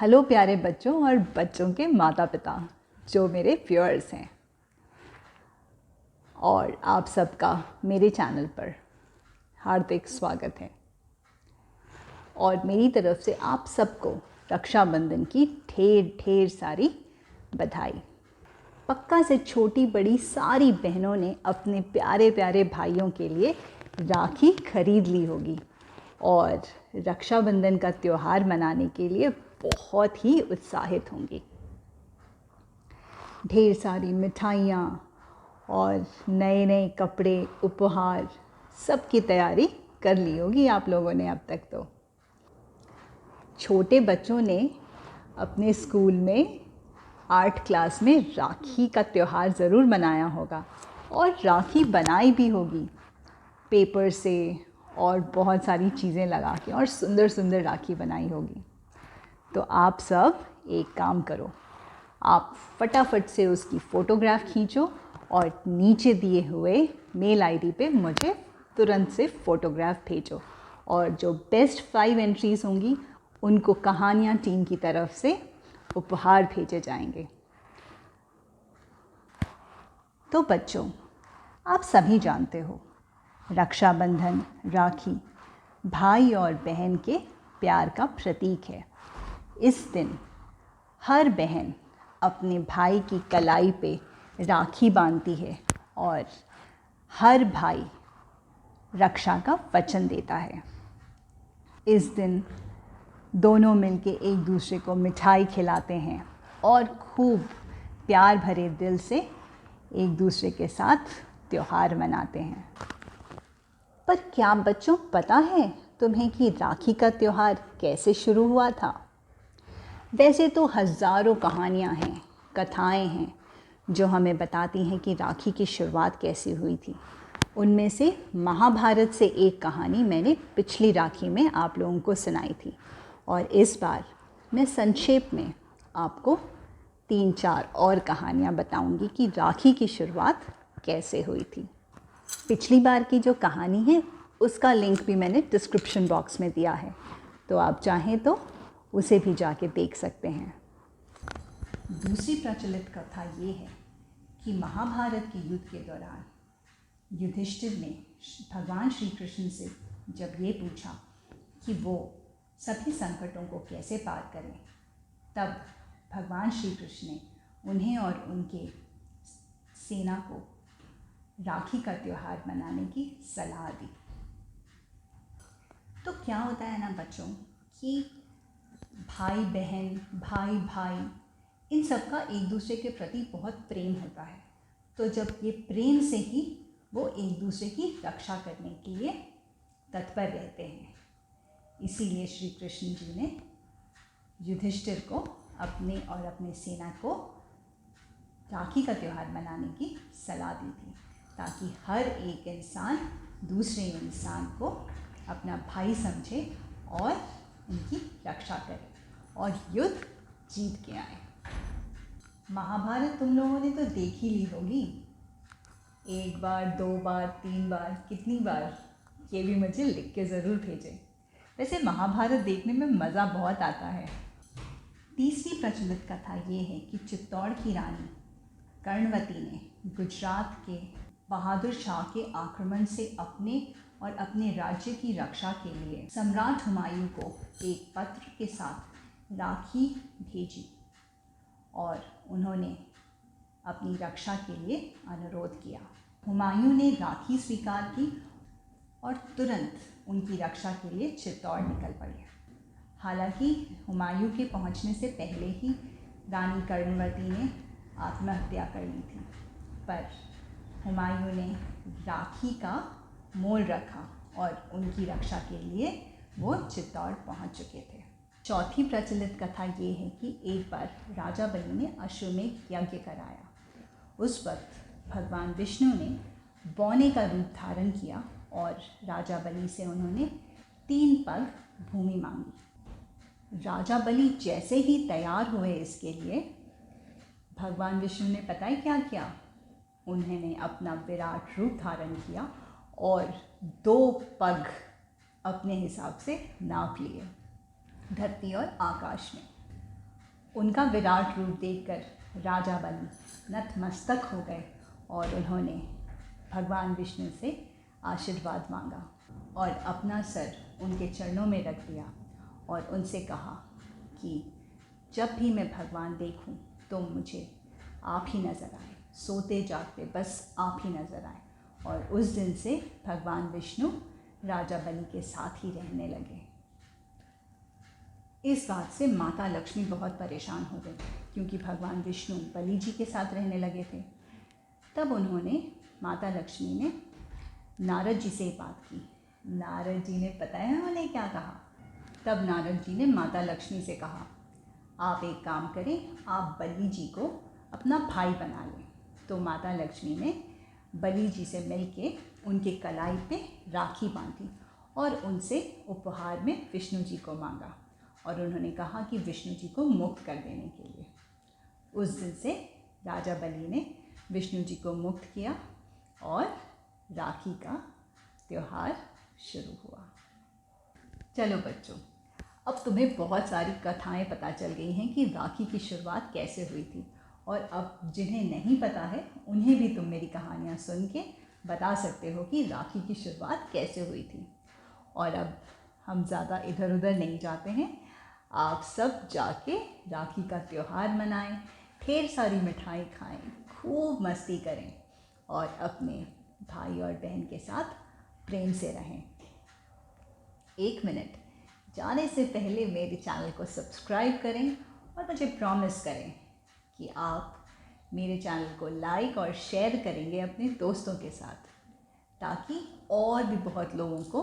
Hello प्यारे बच्चों और बच्चों के माता पिता जो मेरे व्यूअर्स हैं, और आप सबका मेरे चैनल पर हार्दिक स्वागत है। और मेरी तरफ से आप सबको रक्षाबंधन की ढेर ढेर सारी बधाई। पक्का से छोटी बड़ी सारी बहनों ने अपने प्यारे प्यारे भाइयों के लिए राखी खरीद ली होगी और रक्षाबंधन का त्यौहार मनाने के लिए बहुत ही उत्साहित होंगी। ढेर सारी मिठाइयाँ और नए नए कपड़े, उपहार, सब की तैयारी कर ली होगी आप लोगों ने अब तक। तो छोटे बच्चों ने अपने स्कूल में आर्ट क्लास में राखी का त्यौहार ज़रूर मनाया होगा और राखी बनाई भी होगी पेपर से और बहुत सारी चीज़ें लगा के, और सुंदर सुंदर राखी बनाई होगी। तो आप सब एक काम करो, आप फटाफट से उसकी फ़ोटोग्राफ खींचो और नीचे दिए हुए मेल आईडी पे मुझे तुरंत से फ़ोटोग्राफ भेजो। और जो बेस्ट 5 एंट्रीज़ होंगी उनको कहानियाँ टीम की तरफ से उपहार भेजे जाएंगे। तो बच्चों, आप सभी जानते हो रक्षाबंधन, राखी भाई और बहन के प्यार का प्रतीक है। इस दिन हर बहन अपने भाई की कलाई पे राखी बांधती है और हर भाई रक्षा का वचन देता है। इस दिन दोनों मिलके एक दूसरे को मिठाई खिलाते हैं और खूब प्यार भरे दिल से एक दूसरे के साथ त्यौहार मनाते हैं। पर क्या बच्चों पता है तुम्हें कि राखी का त्यौहार कैसे शुरू हुआ था? वैसे तो हज़ारों कहानियाँ हैं, कथाएं हैं जो हमें बताती हैं कि राखी की शुरुआत कैसे हुई थी। उनमें से महाभारत से एक कहानी मैंने पिछली राखी में आप लोगों को सुनाई थी, और इस बार मैं संक्षेप में आपको 3-4 और कहानियाँ बताऊंगी कि राखी की शुरुआत कैसे हुई थी। पिछली बार की जो कहानी है उसका लिंक भी मैंने डिस्क्रिप्शन बॉक्स में दिया है, तो आप चाहें तो उसे भी जाके देख सकते हैं। दूसरी प्रचलित कथा ये है कि महाभारत के युद्ध के दौरान युधिष्ठिर ने भगवान श्री कृष्ण से जब ये पूछा कि वो सभी संकटों को कैसे पार करें, तब भगवान श्री कृष्ण ने उन्हें और उनके सेना को राखी का त्यौहार मनाने की सलाह दी। तो क्या होता है ना बच्चों कि भाई बहन, भाई भाई, इन सब का एक दूसरे के प्रति बहुत प्रेम होता है। तो जब ये प्रेम से ही वो एक दूसरे की रक्षा करने के लिए तत्पर रहते हैं। इसीलिए श्री कृष्ण जी ने युधिष्ठिर को अपने और अपने सेना को राखी का त्यौहार मनाने की सलाह दी थी, ताकि हर एक इंसान दूसरे इंसान को अपना भाई समझे और उनकी रक्षा करे और युद्ध जीत के आए। महाभारत तुम लोगों ने तो देख ही ली होगी, 1 बार, 2 बार, 3 बार, कितनी बार, ये भी मुझे लिख के ज़रूर भेजें। वैसे महाभारत देखने में मज़ा बहुत आता है। तीसरी प्रचलित कथा ये है कि चित्तौड़ की रानी कर्णवती ने गुजरात के बहादुर शाह के आक्रमण से अपने और अपने राज्य की रक्षा के लिए सम्राट हुमायूं को एक पत्र के साथ राखी भेजी और उन्होंने अपनी रक्षा के लिए अनुरोध किया। हुमायूं ने राखी स्वीकार की और तुरंत उनकी रक्षा के लिए चित्तौड़ निकल पड़े। हालांकि हुमायूं के पहुंचने से पहले ही रानी कर्णवती ने आत्महत्या कर ली थी, पर हुमायूं ने राखी का मोल रखा और उनकी रक्षा के लिए वो चित्तौड़ पहुंच चुके थे। चौथी प्रचलित कथा ये है कि एक बार राजा बलि ने अश्वमेध यज्ञ कराया। उस वक्त भगवान विष्णु ने बौने का रूप धारण किया और राजा बलि से उन्होंने 3 पग भूमि मांगी। राजा बलि जैसे ही तैयार हुए इसके लिए, भगवान विष्णु ने पता है क्या किया? उन्होंने अपना विराट रूप धारण किया और 2 पग अपने हिसाब से नाप लिए धरती और आकाश में। उनका विराट रूप देखकर राजा बलि नतमस्तक हो गए और उन्होंने भगवान विष्णु से आशीर्वाद मांगा और अपना सर उनके चरणों में रख दिया और उनसे कहा कि जब भी मैं भगवान देखूं तो मुझे आप ही नज़र आए, सोते जागते बस आप ही नज़र आए। और उस दिन से भगवान विष्णु राजा बलि के साथ ही रहने लगे। इस बात से माता लक्ष्मी बहुत परेशान हो गई क्योंकि भगवान विष्णु बलि जी के साथ रहने लगे थे। तब उन्होंने माता लक्ष्मी ने नारद जी से बात की। नारद जी ने पता है उन्होंने क्या कहा? तब नारद जी ने माता लक्ष्मी से कहा, आप एक काम करें, आप बलि जी को अपना भाई बना लें। तो माता लक्ष्मी ने बलि जी से मिलके उनके कलाई पे राखी बांधी और उनसे उपहार में विष्णु जी को मांगा और उन्होंने कहा कि विष्णु जी को मुक्त कर देने के लिए। उस दिन से राजा बलि ने विष्णु जी को मुक्त किया और राखी का त्यौहार शुरू हुआ। चलो बच्चों, अब तुम्हें बहुत सारी कथाएं पता चल गई हैं कि राखी की शुरुआत कैसे हुई थी, और अब जिन्हें नहीं पता है उन्हें भी तुम मेरी कहानियाँ सुन के बता सकते हो कि राखी की शुरुआत कैसे हुई थी। और अब हम ज़्यादा इधर उधर नहीं जाते हैं, आप सब जाके राखी का त्यौहार मनाएं, ढेर सारी मिठाई खाएं, खूब मस्ती करें और अपने भाई और बहन के साथ प्रेम से रहें। 1 मिनट जाने से पहले मेरे चैनल को सब्सक्राइब करें और मुझे प्रॉमिस करें कि आप मेरे चैनल को लाइक और शेयर करेंगे अपने दोस्तों के साथ, ताकि और भी बहुत लोगों को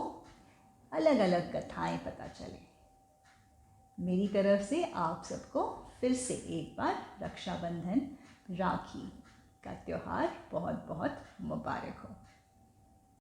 अलग अलग कथाएं पता चलें। मेरी तरफ से आप सबको फिर से एक बार रक्षाबंधन, राखी का त्यौहार बहुत बहुत मुबारक हो।